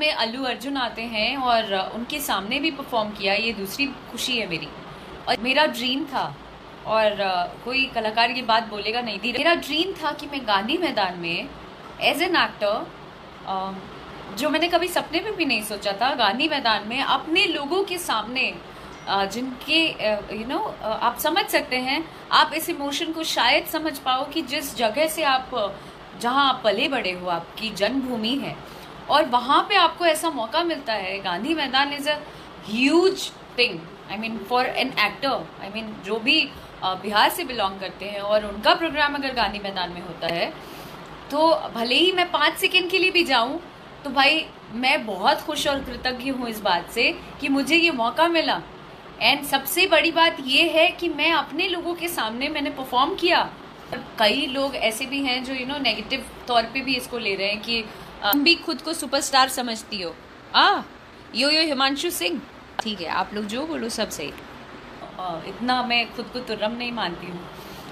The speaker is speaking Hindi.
में अल्लू अर्जुन आते हैं और उनके सामने भी परफॉर्म किया, ये दूसरी खुशी है मेरी। और मेरा ड्रीम था, और कोई कलाकार ये बात बोलेगा नहीं थी, मेरा ड्रीम था कि मैं गांधी मैदान में एज एन एक्टर, जो मैंने कभी सपने में भी नहीं सोचा था, गांधी मैदान में अपने लोगों के सामने, जिनके आप समझ सकते हैं, आप इस इमोशन को शायद समझ पाओ कि जिस जगह से आप, जहां आप पले बड़े हो, आपकी जन्मभूमि है, और वहां पे आपको ऐसा मौका मिलता है। गांधी मैदान is a huge thing, I mean for an actor, I mean जो भी बिहार से बिलोंग करते हैं और उनका प्रोग्राम अगर गांधी मैदान में होता है, तो भले ही मैं 5 सेकेंड के लिए भी जाऊं, तो भाई मैं बहुत खुश और कृतज्ञ हूँ इस बात से कि मुझे ये मौका मिला। एंड सबसे बड़ी बात ये है कि मैं अपने लोगों के सामने मैंने परफॉर्म किया। कई लोग ऐसे भी हैं जो नेगेटिव तौर पे भी इसको ले रहे हैं कि तुम भी खुद को सुपरस्टार समझती हो। यो हिमांशु सिंह, ठीक है, आप लोग जो बोलो सब सही। इतना मैं खुद को तुर्रम नहीं मानती हूँ।